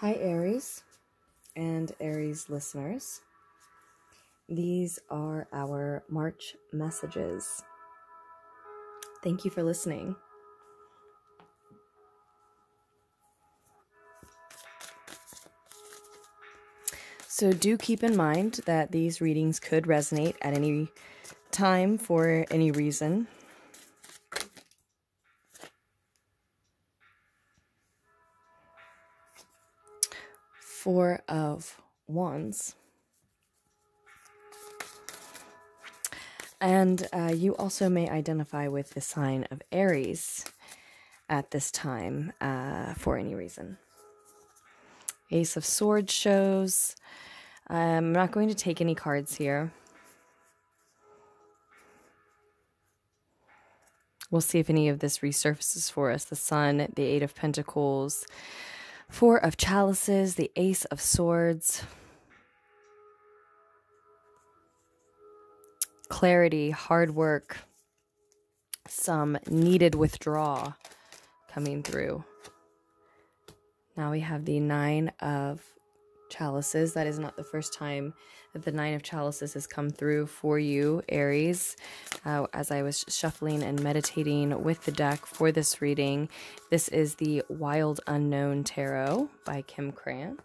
Hi Aries and Aries listeners. These are our March messages. Thank you for listening. So do keep in mind that these readings could resonate at any time for any reason. Four of Wands. And you also may identify with the sign of Aries at this time for any reason. Ace of Swords shows. I'm not going to take any cards here. We'll see if any of this resurfaces for us. The Sun, the Eight of Pentacles, Four of Chalices, the Ace of Swords. Clarity, hard work, some needed withdrawal coming through. Now we have the Nine of Chalices. That is not the first time that the Nine of Chalices has come through for you, Aries. As I was shuffling and meditating with the deck for this reading, this is the Wild Unknown Tarot by Krans.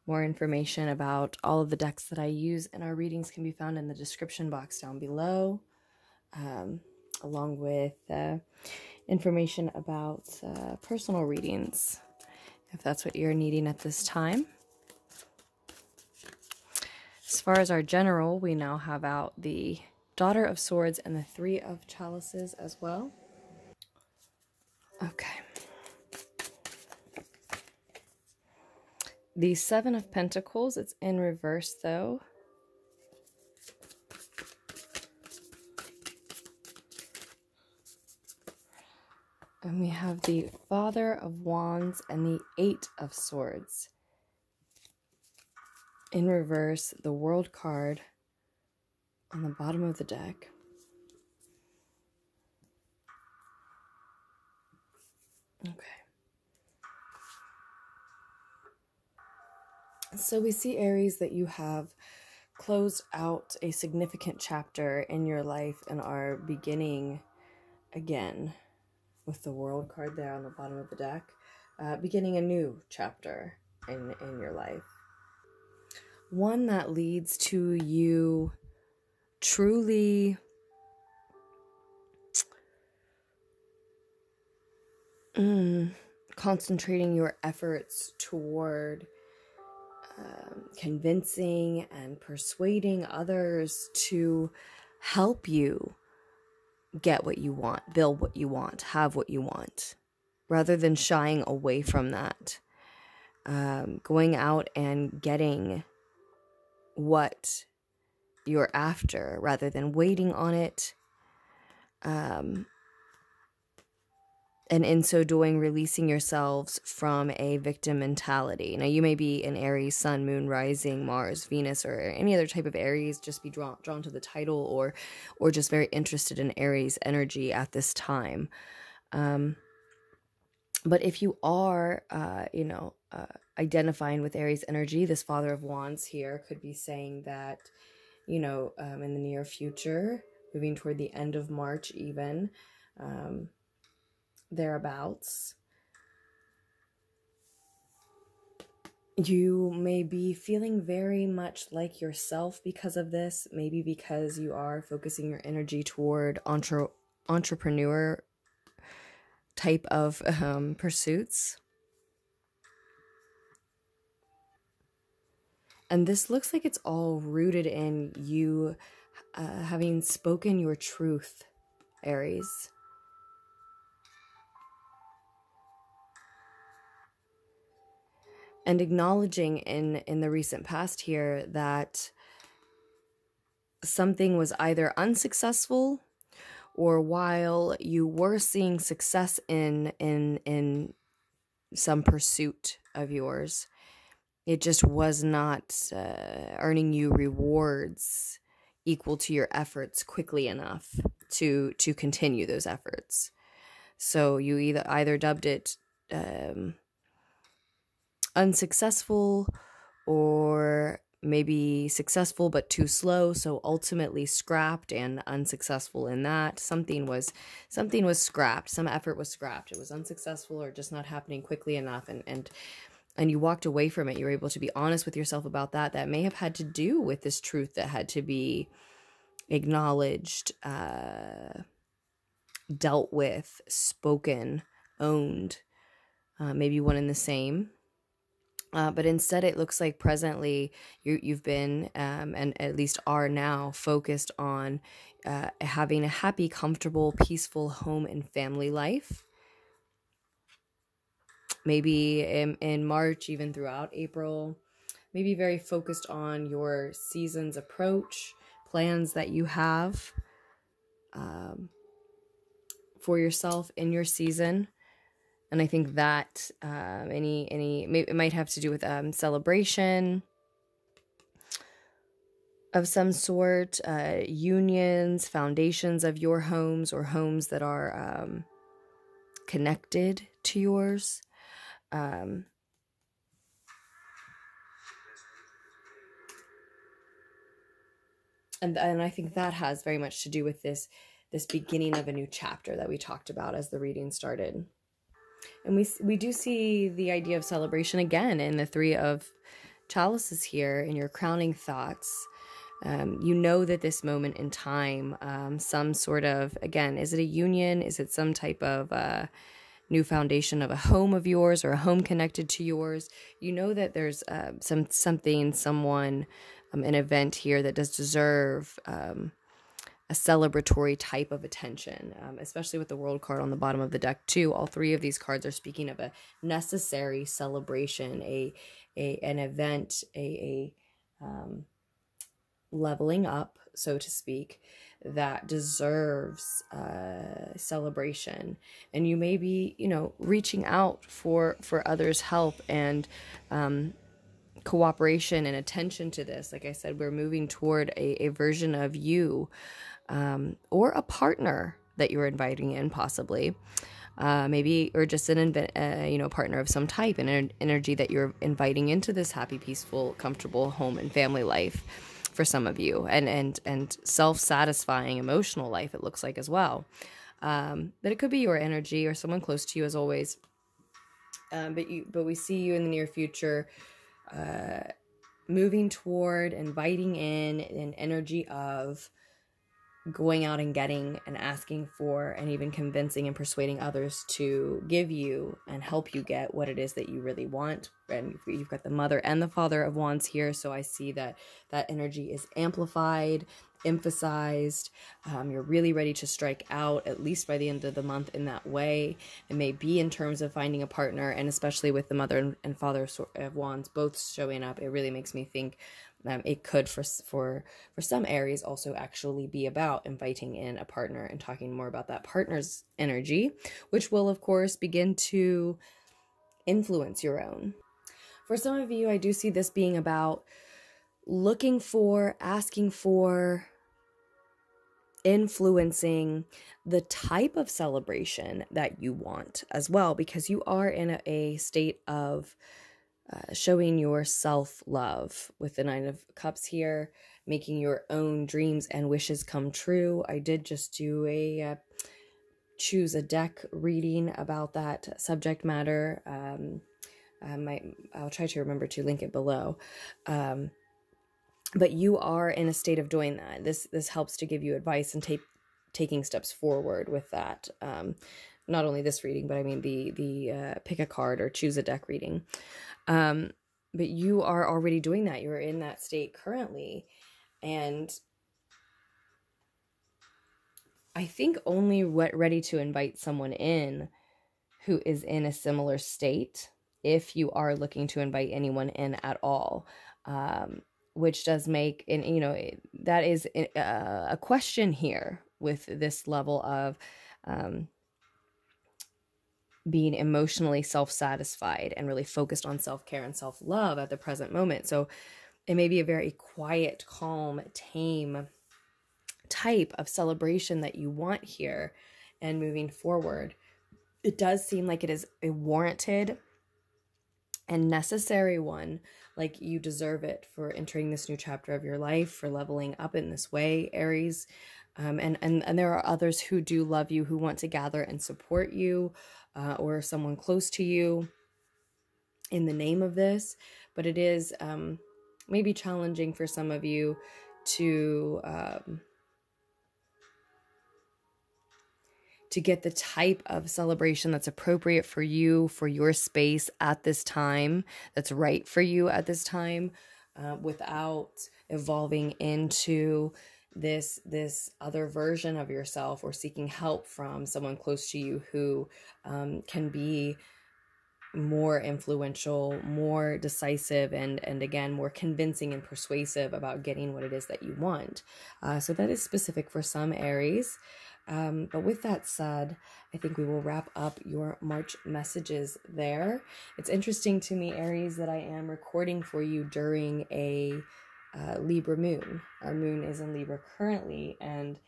More information about all of the decks that I use in our readings can be found in the description box down below, along with information about personal readings, if that's what you're needing at this time. As far as our general, we now have out the Daughter of Swords and the Three of Chalices as well. Okay. The Seven of Pentacles, it's in reverse though. And we have the Father of Wands and the Eight of Swords. In reverse, the World card on the bottom of the deck. Okay. So we see, Aries, that you have closed out a significant chapter in your life and are beginning again with the World card there on the bottom of the deck, beginning a new chapter in your life. One that leads to you truly concentrating your efforts toward convincing and persuading others to help you get what you want, build what you want, have what you want, rather than shying away from that. Going out and getting what you're after rather than waiting on it. And in so doing, releasing yourselves from a victim mentality. Now, you may be an Aries, Sun, Moon, Rising, Mars, Venus, or any other type of Aries, just be drawn to the title, or just very interested in Aries energy at this time. But if you are, identifying with Aries energy, this Father of Wands here could be saying that, in the near future, moving toward the end of March even, thereabouts, you may be feeling very much like yourself because of this, maybe because you are focusing your energy toward entrepreneur type of pursuits. And this looks like it's all rooted in you having spoken your truth, Aries. And acknowledging in the recent past here that something was either unsuccessful, or while you were seeing success in some pursuit of yours, it just was not earning you rewards equal to your efforts quickly enough to continue those efforts. So you either dubbed it unsuccessful, or maybe successful but too slow, so ultimately scrapped and unsuccessful in that. Something was scrapped, some effort was scrapped. It was unsuccessful or just not happening quickly enough, and you walked away from it. You're able to be honest with yourself about that. That may have had to do with this truth that had to be acknowledged, dealt with, spoken, owned, maybe one and the same. But instead, it looks like presently you've been, and at least are now, focused on having a happy, comfortable, peaceful home and family life. Maybe in March, even throughout April, maybe very focused on your season's approach, plans that you have for yourself in your season. And I think that it might have to do with celebration of some sort, unions, foundations of your homes, or homes that are connected to yours. And I think that has very much to do with this beginning of a new chapter that we talked about as the reading started. And we do see the idea of celebration again in the Three of Chalices here in your crowning thoughts. You know that this moment in time, some sort of, again, is it a union? Is it some type of new foundation of a home of yours, or a home connected to yours? You know that there's someone, an event here that does deserve a celebratory type of attention, especially with the World card on the bottom of the deck too. All three of these cards are speaking of a necessary celebration, an event, a leveling up, so to speak, that deserves celebration. And you may be, reaching out for others' help and cooperation and attention to this. Like I said, we're moving toward a version of you, or a partner that you're inviting in, possibly, maybe, or just an partner of some type, an energy that you're inviting into this happy, peaceful, comfortable home and family life for some of you, and self-satisfying emotional life, it looks like, as well. But it could be your energy or someone close to you, as always. But we see you in the near future, moving toward inviting in an energy of going out and getting and asking for, and even convincing and persuading others to give you and help you get what it is that you really want. And you've got the Mother and the Father of Wands here, so I see that energy is amplified, emphasized. You're really ready to strike out, at least by the end of the month, in that way. It may be in terms of finding a partner, and especially with the Mother and Father of Wands both showing up, it really makes me think it could, for some Aries, also actually be about inviting in a partner and talking more about that partner's energy, which will, of course, begin to influence your own. For some of you, I do see this being about looking for, asking for, influencing the type of celebration that you want as well, because you are in a state of showing your self-love with the Nine of Cups here, making your own dreams and wishes come true. I did just do a choose a deck reading about that subject matter. I'll try to remember to link it below. But you are in a state of doing that. This helps to give you advice and taking steps forward with that. Not only this reading, but I mean the pick a card or choose a deck reading. But you are already doing that. You're in that state currently. And I think only ready to invite someone in who is in a similar state, if you are looking to invite anyone in at all. Which does make, and that is a question here with this level of being emotionally self-satisfied and really focused on self-care and self-love at the present moment. So it may be a very quiet, calm, tame type of celebration that you want here and moving forward. it does seem like it is a warranted and necessary one. Like, you deserve it for entering this new chapter of your life, for leveling up in this way, Aries. And there are others who do love you, who want to gather and support you, or someone close to you in the name of this. But it is maybe challenging for some of you to get the type of celebration that's appropriate for you, for your space at this time, that's right for you at this time, without evolving into this other version of yourself, or seeking help from someone close to you who can be more influential, more decisive, and again, more convincing and persuasive about getting what it is that you want. So that is specific for some Aries. But with that said, I think we will wrap up your March messages there. It's interesting to me, Aries, that I am recording for you during a Libra moon. Our moon is in Libra currently, and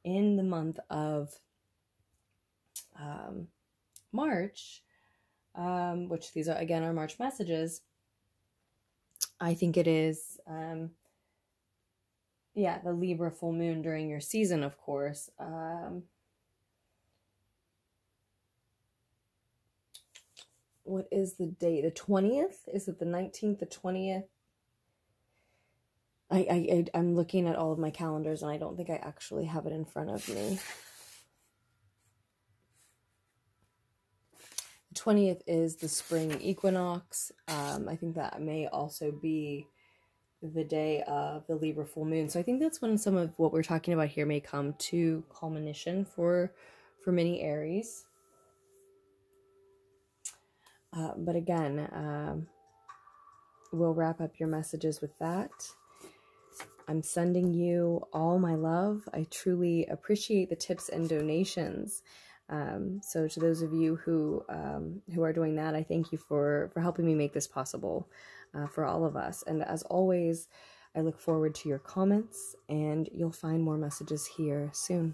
in the month of March, which these are again our March messages, I think it is the Libra full moon during your season, of course. What is the date? The 20th? Is it the 19th, the 20th? I'm looking at all of my calendars, and I don't think I actually have it in front of me. The 20th is the spring equinox. I think that may also be the day of the Libra full moon. So I think that's when some of what we're talking about here may come to culmination for many Aries. But again, we'll wrap up your messages with that. I'm sending you all my love. I truly appreciate the tips and donations. So to those of you who are doing that, I thank you for helping me make this possible for all of us. And as always, I look forward to your comments, and you'll find more messages here soon.